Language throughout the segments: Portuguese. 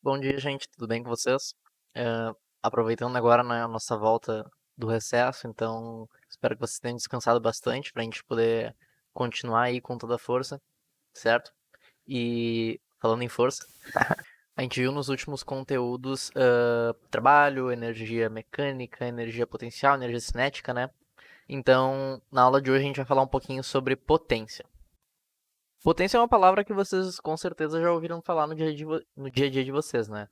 Bom dia, gente. Tudo bem com vocês? Aproveitando agora a nossa volta do recesso, então espero que vocês tenham descansado bastante para a gente poder continuar aí com toda a força, certo? E falando em força, a gente viu nos últimos conteúdos trabalho, energia mecânica, energia potencial, energia cinética, né? Então, na aula de hoje a gente vai falar um pouquinho sobre potência. Potência é uma palavra que vocês com certeza já ouviram falar no dia a dia de vocês, né?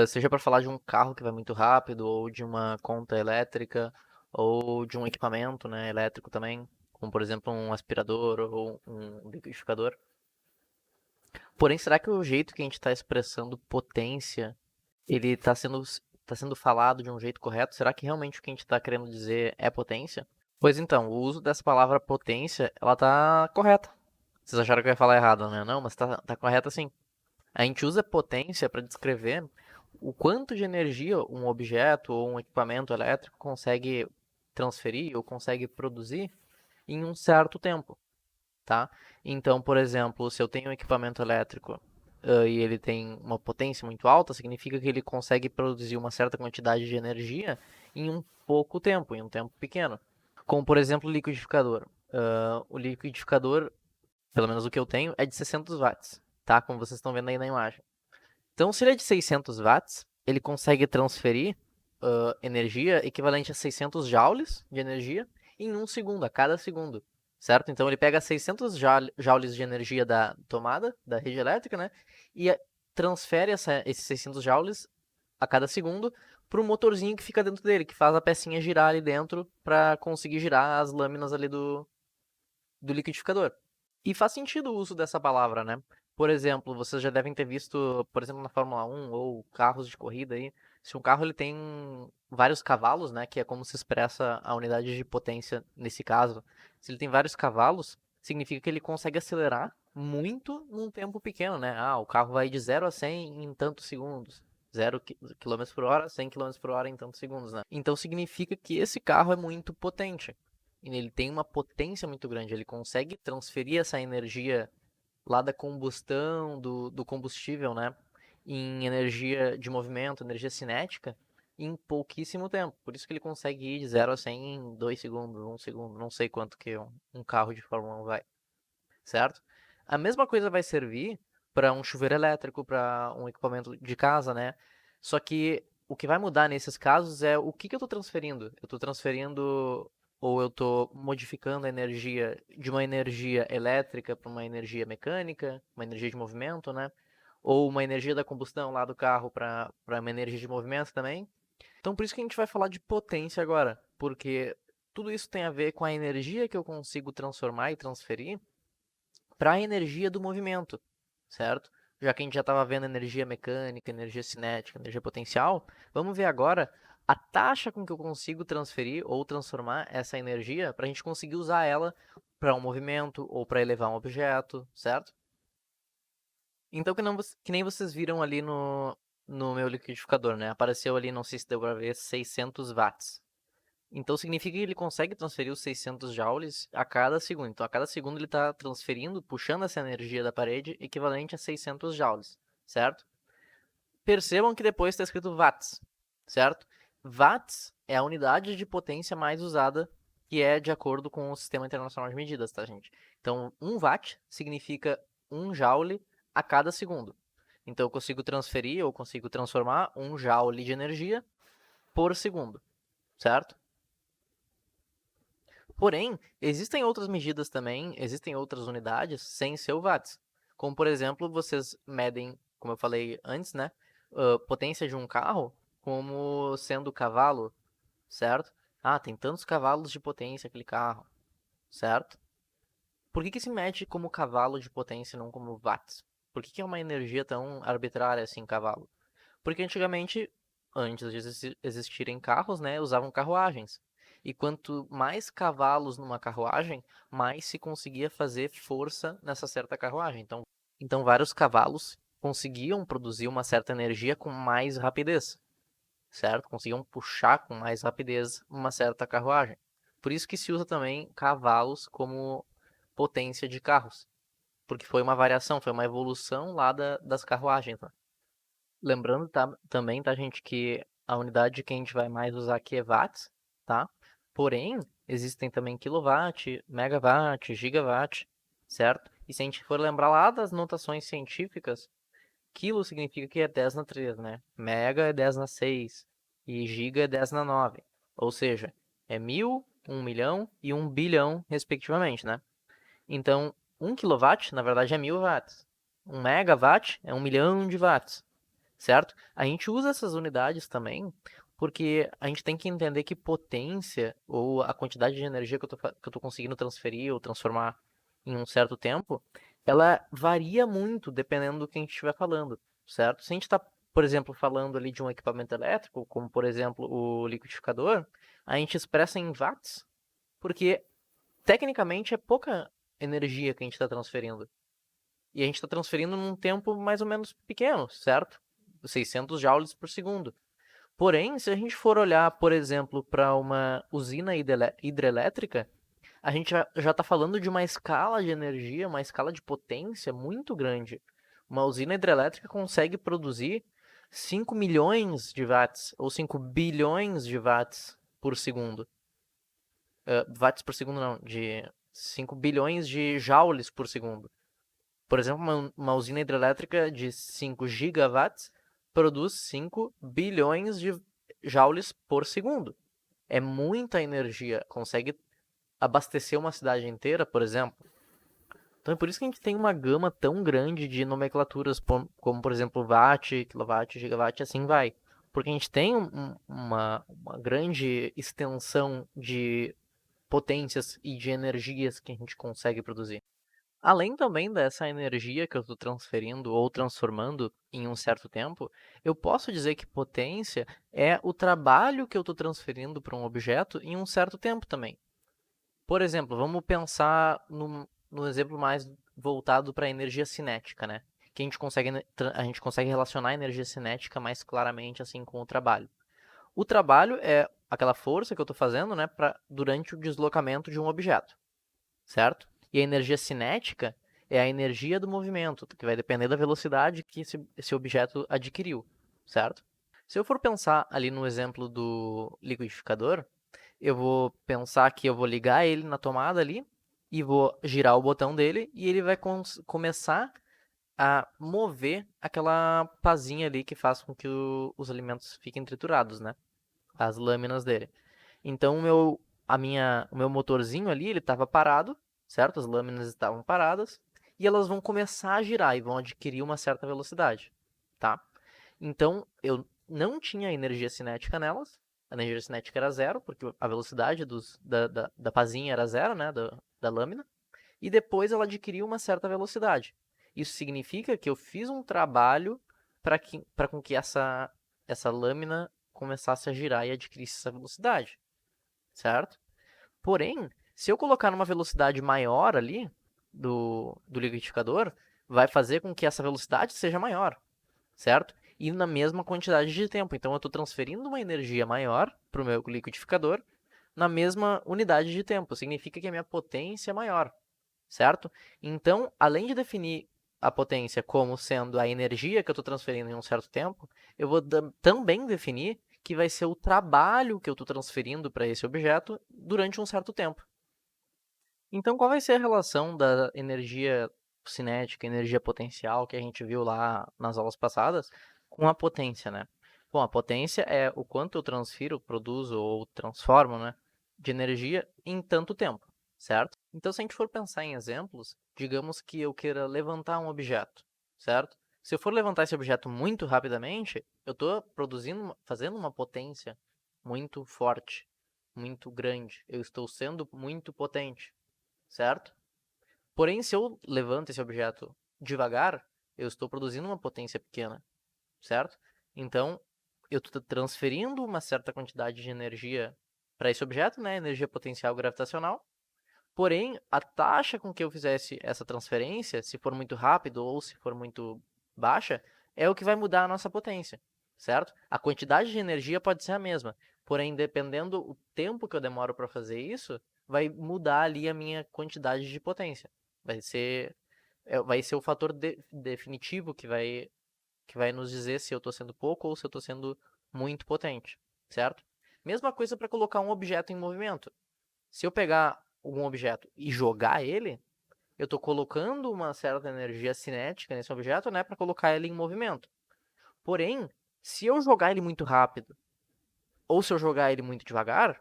Seja para falar de um carro que vai muito rápido, ou de uma conta elétrica, ou de um equipamento, né, elétrico também, como por exemplo um aspirador ou um liquidificador. Porém, será que o jeito que a gente está expressando potência, ele tá sendo falado de um jeito correto? Será que realmente o que a gente está querendo dizer é potência? Pois então, o uso dessa palavra potência, ela tá correta. Vocês acharam que eu ia falar errado, né? Não, mas tá correta sim. A gente usa potência para descrever o quanto de energia um objeto ou um equipamento elétrico consegue transferir ou consegue produzir em um certo tempo, tá? Então, por exemplo, se eu tenho um equipamento elétrico e ele tem uma potência muito alta, significa que ele consegue produzir uma certa quantidade de energia em um pouco tempo, em um tempo pequeno. Como, por exemplo, o liquidificador. O liquidificador, pelo menos o que eu tenho, é de 600 watts, tá? Como vocês estão vendo aí na imagem. Então, se ele é de 600 watts, ele consegue transferir energia equivalente a 600 joules de energia em um segundo, a cada segundo, certo? Então, ele pega 600 joules de energia da tomada, da rede elétrica, né? E transfere esses 600 joules a cada segundo para o motorzinho que fica dentro dele, que faz a pecinha girar ali dentro para conseguir girar as lâminas ali do liquidificador. E faz sentido o uso dessa palavra, né? Por exemplo, vocês já devem ter visto, por exemplo, na Fórmula 1 ou carros de corrida aí, se um carro ele tem vários cavalos, né, que é como se expressa a unidade de potência nesse caso. Se ele tem vários cavalos, significa que ele consegue acelerar muito num tempo pequeno, né? Ah, o carro vai de 0 a 100 em tantos segundos. 0 km por hora, 100 km por hora em tantos segundos, né? Então significa que esse carro é muito potente. Ele tem uma potência muito grande, ele consegue transferir essa energia lá da combustão, do combustível, né, em energia de movimento, energia cinética, em pouquíssimo tempo. Por isso que ele consegue ir de 0 a 100 em 2 segundos, 1 segundo, não sei quanto que um carro de Fórmula 1 vai, certo? A mesma coisa vai servir para um chuveiro elétrico, para um equipamento de casa, né? Só que o que vai mudar nesses casos é o que eu estou transferindo. Eu estou transferindo ou eu estou modificando a energia de uma energia elétrica para uma energia mecânica, uma energia de movimento, né? Ou uma energia da combustão lá do carro para uma energia de movimento também. Então por isso que a gente vai falar de potência agora, porque tudo isso tem a ver com a energia que eu consigo transformar e transferir para a energia do movimento, certo? Já que a gente já estava vendo energia mecânica, energia cinética, energia potencial, vamos ver agora a taxa com que eu consigo transferir ou transformar essa energia para a gente conseguir usar ela para um movimento ou para elevar um objeto, certo? Então, que nem vocês viram ali no meu liquidificador, né? Apareceu ali, não sei se deu para ver, 600 watts. Então significa que ele consegue transferir os 600 joules a cada segundo. Então a cada segundo ele está transferindo, puxando essa energia da parede equivalente a 600 joules, certo? Percebam que depois está escrito watts, certo? Watts é a unidade de potência mais usada, que é de acordo com o Sistema Internacional de Medidas, tá, gente? Então 1 watt significa 1 joule a cada segundo. Então eu consigo transferir ou consigo transformar 1 joule de energia por segundo, certo? Porém, existem outras medidas também, existem outras unidades sem ser o watts. Como, por exemplo, vocês medem, como eu falei antes, né? Potência de um carro como sendo cavalo, certo? Ah, tem tantos cavalos de potência aquele carro, certo? Por que se mede como cavalo de potência e não como watts? Por que é uma energia tão arbitrária assim, cavalo? Porque antigamente, antes de existirem carros, né, usavam carruagens. E quanto mais cavalos numa carruagem, mais se conseguia fazer força nessa certa carruagem. Então vários cavalos conseguiam produzir uma certa energia com mais rapidez, certo? Conseguiam puxar com mais rapidez uma certa carruagem. Por isso que se usa também cavalos como potência de carros, porque foi uma variação, foi uma evolução lá das carruagens, né? Lembrando também, tá, gente, que a unidade que a gente vai mais usar aqui é watts, tá? Porém, existem também kilowatt, megawatt, gigawatt, certo? E se a gente for lembrar lá das notações científicas, quilo significa que é 10 na 3, né? Mega é 10 na 6 e giga é 10 na 9. Ou seja, é 1000, 1 milhão e 1 bilhão, respectivamente, né? Então, 1 kW, na verdade, é 1000 watts. 1 megawatt é 1 milhão de watts, certo? A gente usa essas unidades também porque a gente tem que entender que potência ou a quantidade de energia que eu tô conseguindo transferir ou transformar em um certo tempo, ela varia muito dependendo do que a gente estiver falando, certo? Se a gente está, por exemplo, falando ali de um equipamento elétrico, como por exemplo o liquidificador, a gente expressa em watts porque tecnicamente é pouca energia que a gente está transferindo. E a gente está transferindo num tempo mais ou menos pequeno, certo? 600 joules por segundo. Porém, se a gente for olhar, por exemplo, para uma usina hidrelétrica, a gente já está falando de uma escala de energia, uma escala de potência muito grande. Uma usina hidrelétrica consegue produzir 5 milhões de watts, ou 5 bilhões de watts por segundo. Watts por segundo não, de 5 bilhões de joules por segundo. Por exemplo, uma usina hidrelétrica de 5 gigawatts produz 5 bilhões de joules por segundo. É muita energia, consegue abastecer uma cidade inteira, por exemplo. Então é por isso que a gente tem uma gama tão grande de nomenclaturas, como por exemplo watt, kilowatt, gigawatt, assim vai. Porque a gente tem uma grande extensão de potências e de energias que a gente consegue produzir. Além também dessa energia que eu estou transferindo ou transformando em um certo tempo, eu posso dizer que potência é o trabalho que eu estou transferindo para um objeto em um certo tempo também. Por exemplo, vamos pensar no exemplo mais voltado para a energia cinética, né? Que a gente consegue relacionar a energia cinética mais claramente assim com o trabalho. O trabalho é aquela força que eu estou fazendo, né, durante o deslocamento de um objeto, certo? E a energia cinética é a energia do movimento, que vai depender da velocidade que esse objeto adquiriu, certo? Se eu for pensar ali no exemplo do liquidificador, eu vou pensar que eu vou ligar ele na tomada ali e vou girar o botão dele e ele vai começar a mover aquela pazinha ali que faz com que os alimentos fiquem triturados, né? As lâminas dele. Então o meu motorzinho ali, ele estava parado, certo? As lâminas estavam paradas e elas vão começar a girar e vão adquirir uma certa velocidade, tá? Então eu não tinha energia cinética nelas, a energia cinética era zero, porque a velocidade da pazinha era zero, né? Da lâmina, e depois ela adquiriu uma certa velocidade. Isso significa que eu fiz um trabalho para com que essa lâmina começasse a girar e adquirisse essa velocidade, certo? Porém, se eu colocar numa velocidade maior ali do liquidificador, vai fazer com que essa velocidade seja maior, certo? E na mesma quantidade de tempo. Então eu estou transferindo uma energia maior para o meu liquidificador na mesma unidade de tempo. Significa que a minha potência é maior, certo? Então, além de definir a potência como sendo a energia que eu estou transferindo em um certo tempo, eu vou também definir que vai ser o trabalho que eu estou transferindo para esse objeto durante um certo tempo. Então, qual vai ser a relação da energia cinética, energia potencial que a gente viu lá nas aulas passadas com a potência, né? Bom, a potência é o quanto eu transfiro, produzo ou transformo, né, de energia em tanto tempo, certo? Então, se a gente for pensar em exemplos, digamos que eu queira levantar um objeto, certo? Se eu for levantar esse objeto muito rapidamente, eu estou produzindo, fazendo uma potência muito forte, muito grande. Eu estou sendo muito potente, certo? Porém, se eu levanto esse objeto devagar, eu estou produzindo uma potência pequena, certo? Então, eu estou transferindo uma certa quantidade de energia para esse objeto, né? Energia potencial gravitacional. Porém, a taxa com que eu fizesse essa transferência, se for muito rápido ou se for muito baixa, é o que vai mudar a nossa potência, certo? A quantidade de energia pode ser a mesma, porém, dependendo o tempo que eu demoro para fazer isso, vai mudar ali a minha quantidade de potência. Vai ser o fator definitivo que vai nos dizer se eu estou sendo pouco ou se eu estou sendo muito potente, certo? Mesma coisa para colocar um objeto em movimento. Se eu pegar algum objeto e jogar ele, eu estou colocando uma certa energia cinética nesse objeto, né, para colocar ele em movimento. Porém, se eu jogar ele muito rápido ou se eu jogar ele muito devagar,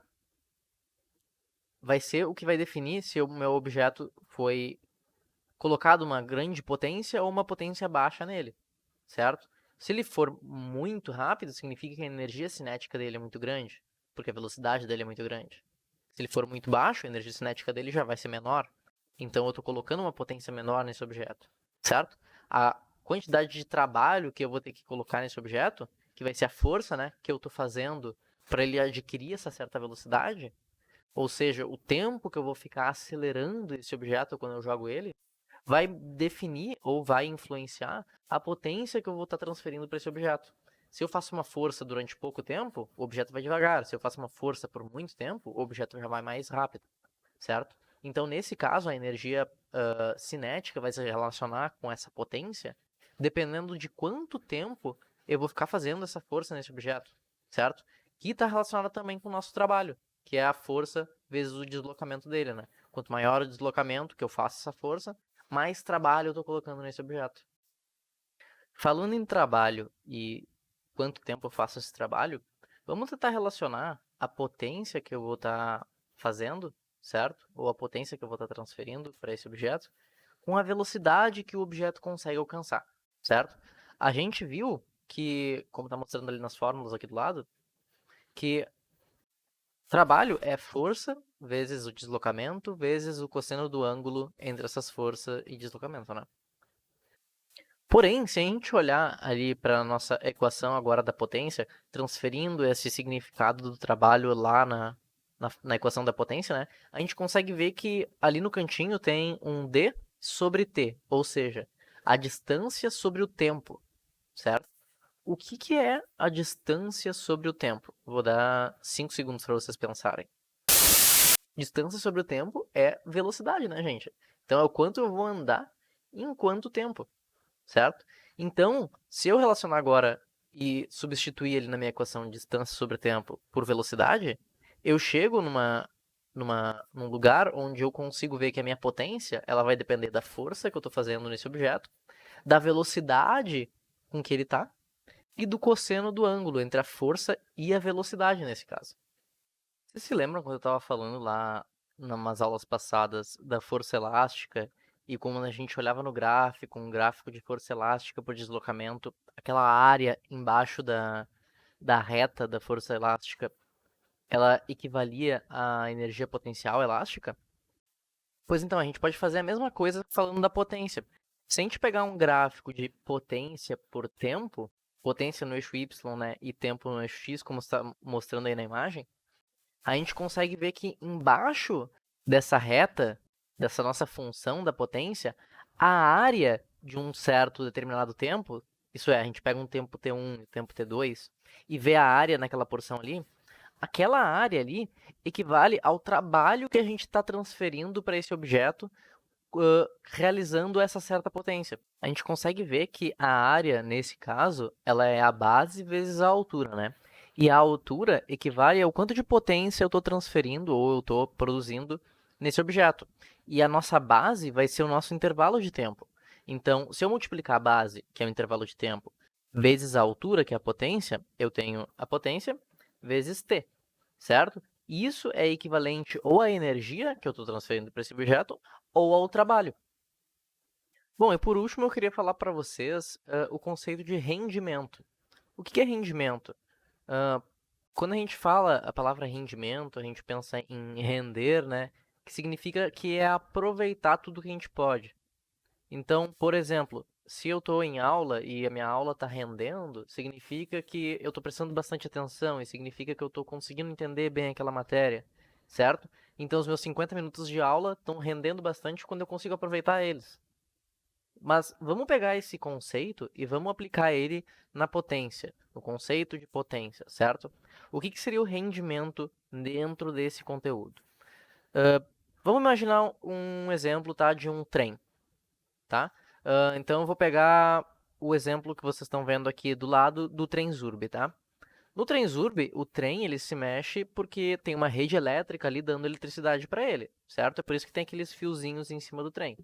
vai ser o que vai definir se o meu objeto foi colocado uma grande potência ou uma potência baixa nele, certo? Se ele for muito rápido, significa que a energia cinética dele é muito grande, porque a velocidade dele é muito grande. Se ele for muito baixo, a energia cinética dele já vai ser menor. Então eu estou colocando uma potência menor nesse objeto, certo? A quantidade de trabalho que eu vou ter que colocar nesse objeto, que vai ser a força, né, que eu estou fazendo para ele adquirir essa certa velocidade, ou seja, o tempo que eu vou ficar acelerando esse objeto quando eu jogo ele, vai definir ou vai influenciar a potência que eu vou estar transferindo para esse objeto. Se eu faço uma força durante pouco tempo, o objeto vai devagar. Se eu faço uma força por muito tempo, o objeto já vai mais rápido, certo? Então, nesse caso, a energia cinética vai se relacionar com essa potência, dependendo de quanto tempo eu vou ficar fazendo essa força nesse objeto, certo? Que está relacionada também com o nosso trabalho, que é a força vezes o deslocamento dele, né? Quanto maior o deslocamento que eu faço essa força, mais trabalho eu estou colocando nesse objeto. Falando em trabalho e quanto tempo eu faço esse trabalho, vamos tentar relacionar a potência que eu vou estar fazendo, certo? Ou a potência que eu vou estar transferindo para esse objeto, com a velocidade que o objeto consegue alcançar, certo? A gente viu que, como está mostrando ali nas fórmulas aqui do lado, que trabalho é força vezes o deslocamento vezes o cosseno do ângulo entre essas forças e deslocamento, né? Porém, se a gente olhar ali para a nossa equação agora da potência, transferindo esse significado do trabalho lá na equação da potência, né, a gente consegue ver que ali no cantinho tem um d sobre t, ou seja, a distância sobre o tempo, certo? O que é a distância sobre o tempo? Vou dar 5 segundos para vocês pensarem. Distância sobre o tempo é velocidade, né, gente? Então é o quanto eu vou andar em quanto tempo, certo? Então, se eu relacionar agora e substituir ele na minha equação de distância sobre tempo por velocidade, eu chego num lugar onde eu consigo ver que a minha potência ela vai depender da força que eu estou fazendo nesse objeto, da velocidade com que ele está e do cosseno do ângulo entre a força e a velocidade nesse caso. Vocês se lembram quando eu estava falando lá, em umas aulas passadas, da força elástica e como a gente olhava no gráfico, um gráfico de força elástica por deslocamento, aquela área embaixo da reta da força elástica, ela equivalia à energia potencial elástica? Pois então, a gente pode fazer a mesma coisa falando da potência. Se a gente pegar um gráfico de potência por tempo, potência no eixo Y, né, e tempo no eixo X, como está mostrando aí na imagem, a gente consegue ver que embaixo dessa reta, dessa nossa função da potência, a área de um certo determinado tempo, isso é, a gente pega um tempo t1 e tempo t2 e vê a área naquela porção ali, aquela área ali equivale ao trabalho que a gente está transferindo para esse objeto realizando essa certa potência. A gente consegue ver que a área, nesse caso, ela é a base vezes a altura, né? E a altura equivale ao quanto de potência eu estou transferindo ou eu estou produzindo nesse objeto. E a nossa base vai ser o nosso intervalo de tempo. Então, se eu multiplicar a base, que é o intervalo de tempo, vezes a altura, que é a potência, eu tenho a potência vezes t, certo? Isso é equivalente ou à energia que eu estou transferindo para esse objeto ou ao trabalho. Bom, e por último eu queria falar para vocês o conceito de rendimento. O que é rendimento? Uh, Quando a gente fala a palavra rendimento, a gente pensa em render, né? Que significa que é aproveitar tudo que a gente pode. Então, por exemplo, se eu estou em aula e a minha aula está rendendo, significa que eu estou prestando bastante atenção e significa que eu estou conseguindo entender bem aquela matéria, certo? Então, os meus 50 minutos de aula estão rendendo bastante quando eu consigo aproveitar eles. Mas vamos pegar esse conceito e vamos aplicar ele na potência, no conceito de potência, certo? O que seria o rendimento dentro desse conteúdo? Vamos imaginar um exemplo, tá, de um trem, tá? Então eu vou pegar o exemplo que vocês estão vendo aqui do lado do Trenzurb, tá? No Trenzurb, o trem ele se mexe porque tem uma rede elétrica ali dando eletricidade para ele, certo? É por isso que tem aqueles fiozinhos em cima do trem.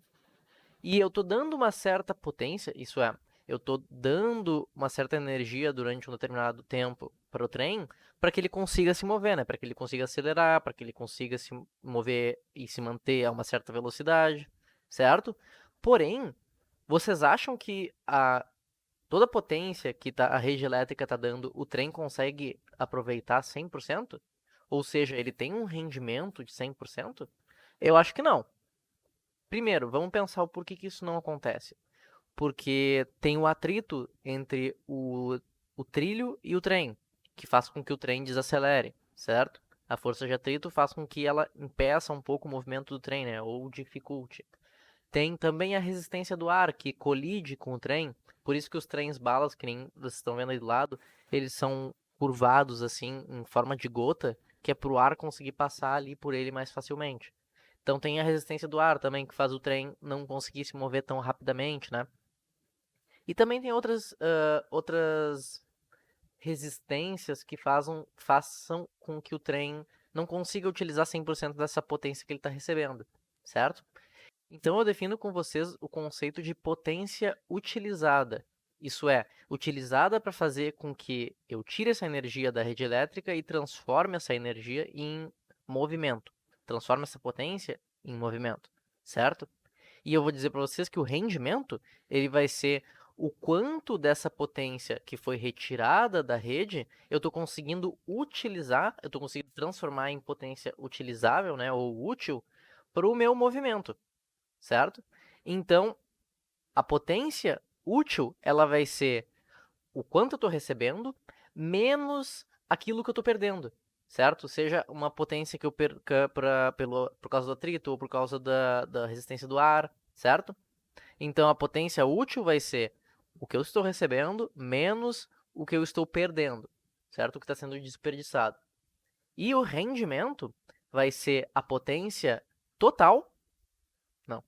E eu tô dando uma certa potência, isso é, eu tô dando uma certa energia durante um determinado tempo para o trem, para que ele consiga se mover, né? Para que ele consiga acelerar, para que ele consiga se mover e se manter a uma certa velocidade, certo? Porém, vocês acham que toda a potência que a rede elétrica está dando, o trem consegue aproveitar 100%? Ou seja, ele tem um rendimento de 100%? Eu acho que não. Primeiro, vamos pensar o porquê que isso não acontece. Porque tem o atrito entre o trilho e o trem, que faz com que o trem desacelere, certo? A força de atrito faz com que ela impeça um pouco o movimento do trem, né? Ou dificulte. Tem também a resistência do ar, que colide com o trem. Por isso que os trens balas, que nem vocês estão vendo aí do lado, eles são curvados assim, em forma de gota, que é para o ar conseguir passar ali por ele mais facilmente. Então tem a resistência do ar também, que faz o trem não conseguir se mover tão rapidamente, né? E também tem outras resistências que façam com que o trem não consiga utilizar 100% dessa potência que ele está recebendo, certo? Então eu defino com vocês o conceito de potência utilizada. Isso é, utilizada para fazer com que eu tire essa energia da rede elétrica e transforme essa energia em movimento. Transforme essa potência em movimento, certo? E eu vou dizer para vocês que o rendimento, ele vai ser o quanto dessa potência que foi retirada da rede, eu estou conseguindo utilizar, eu estou conseguindo transformar em potência utilizável, né, ou útil, para o meu movimento, certo? Então, a potência útil, ela vai ser o quanto eu estou recebendo, menos aquilo que eu estou perdendo, certo? Seja uma potência que eu perca por causa do atrito ou por causa da resistência do ar, certo? Então, a potência útil vai ser o que eu estou recebendo menos o que eu estou perdendo, certo? O que está sendo desperdiçado. E o rendimento vai ser a potência total, não.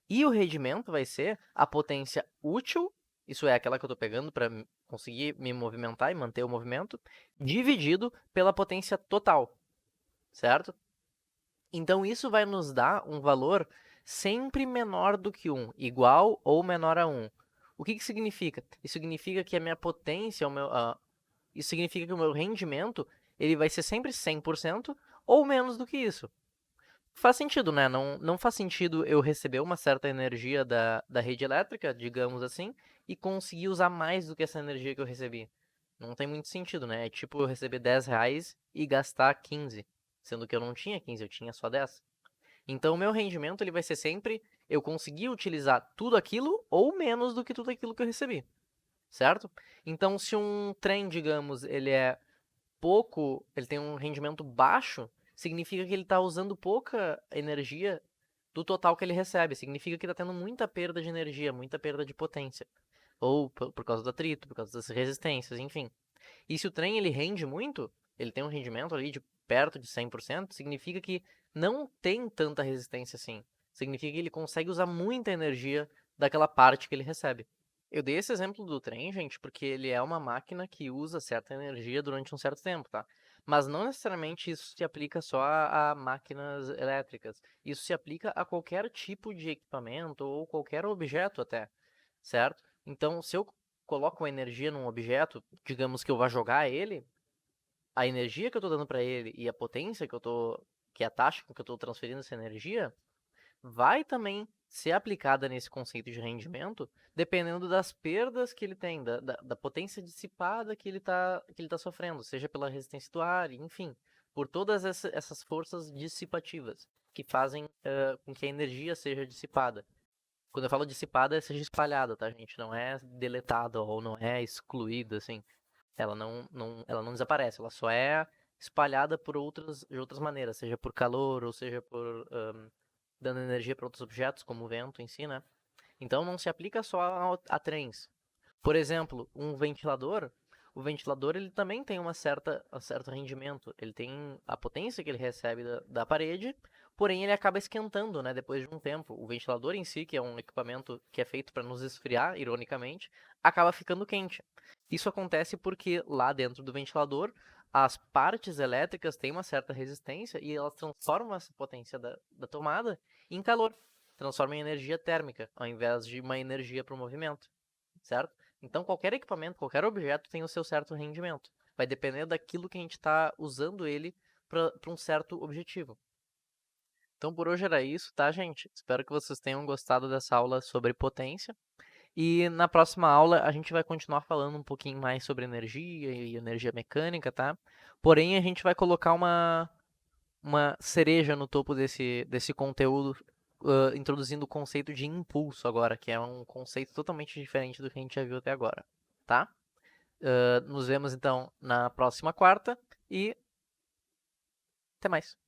E o rendimento vai ser a potência útil, isso é aquela que eu estou pegando para conseguir me movimentar e manter o movimento, dividido pela potência total, certo? Então isso vai nos dar um valor sempre menor do que 1, igual ou menor a 1. O que que significa? Isso significa que a minha potência, isso significa que o meu rendimento ele vai ser sempre 100% ou menos do que isso. Faz sentido, né? Não faz sentido eu receber uma certa energia da rede elétrica, digamos assim, e conseguir usar mais do que essa energia que eu recebi. Não tem muito sentido, né? É tipo eu receber R$ 10 e gastar 15, sendo que eu não tinha 15, eu tinha só 10. Então o meu rendimento ele vai ser sempre eu conseguir utilizar tudo aquilo ou menos do que tudo aquilo que eu recebi, certo? Então se um trem, digamos, ele tem um rendimento baixo, significa que ele está usando pouca energia do total que ele recebe. Significa que está tendo muita perda de energia, muita perda de potência. Ou por causa do atrito, por causa das resistências, enfim. E se o trem ele rende muito, ele tem um rendimento ali de perto de 100%, significa que não tem tanta resistência assim. Significa que ele consegue usar muita energia daquela parte que ele recebe. Eu dei esse exemplo do trem, gente, porque ele é uma máquina que usa certa energia durante um certo tempo, tá? Mas não necessariamente isso se aplica só a máquinas elétricas. Isso se aplica a qualquer tipo de equipamento ou qualquer objeto até, certo? Então, se eu coloco uma energia num objeto, digamos que eu vá jogar ele, a energia que eu estou dando para ele e a potência que é a taxa com que eu estou transferindo essa energia, vai também ser aplicada nesse conceito de rendimento, dependendo das perdas que ele tem, da potência dissipada que ele tá sofrendo, seja pela resistência do ar, enfim, por todas essas forças dissipativas que fazem com que a energia seja dissipada. Quando eu falo dissipada, seja espalhada, tá, gente? Não é deletada ou não é excluída, assim. Ela não desaparece, ela só é espalhada de outras maneiras, seja por calor ou seja por dando energia para outros objetos, como o vento em si, né? Então não se aplica só a trens. Por exemplo, o ventilador ele também tem um certo rendimento. Ele tem a potência que ele recebe da parede, porém ele acaba esquentando, né, depois de um tempo. O ventilador em si, que é um equipamento que é feito para nos esfriar, ironicamente, acaba ficando quente. Isso acontece porque lá dentro do ventilador, as partes elétricas têm uma certa resistência e elas transformam essa potência da tomada em calor, transformam em energia térmica, ao invés de uma energia para o movimento, certo? Então qualquer equipamento, qualquer objeto tem o seu certo rendimento. Vai depender daquilo que a gente está usando ele para um certo objetivo. Então por hoje era isso, tá, gente? Espero que vocês tenham gostado dessa aula sobre potência. E na próxima aula a gente vai continuar falando um pouquinho mais sobre energia e energia mecânica, tá? Porém, a gente vai colocar uma cereja no topo desse conteúdo, introduzindo o conceito de impulso agora, que é um conceito totalmente diferente do que a gente já viu até agora, tá? Nos vemos então na próxima quarta e até mais.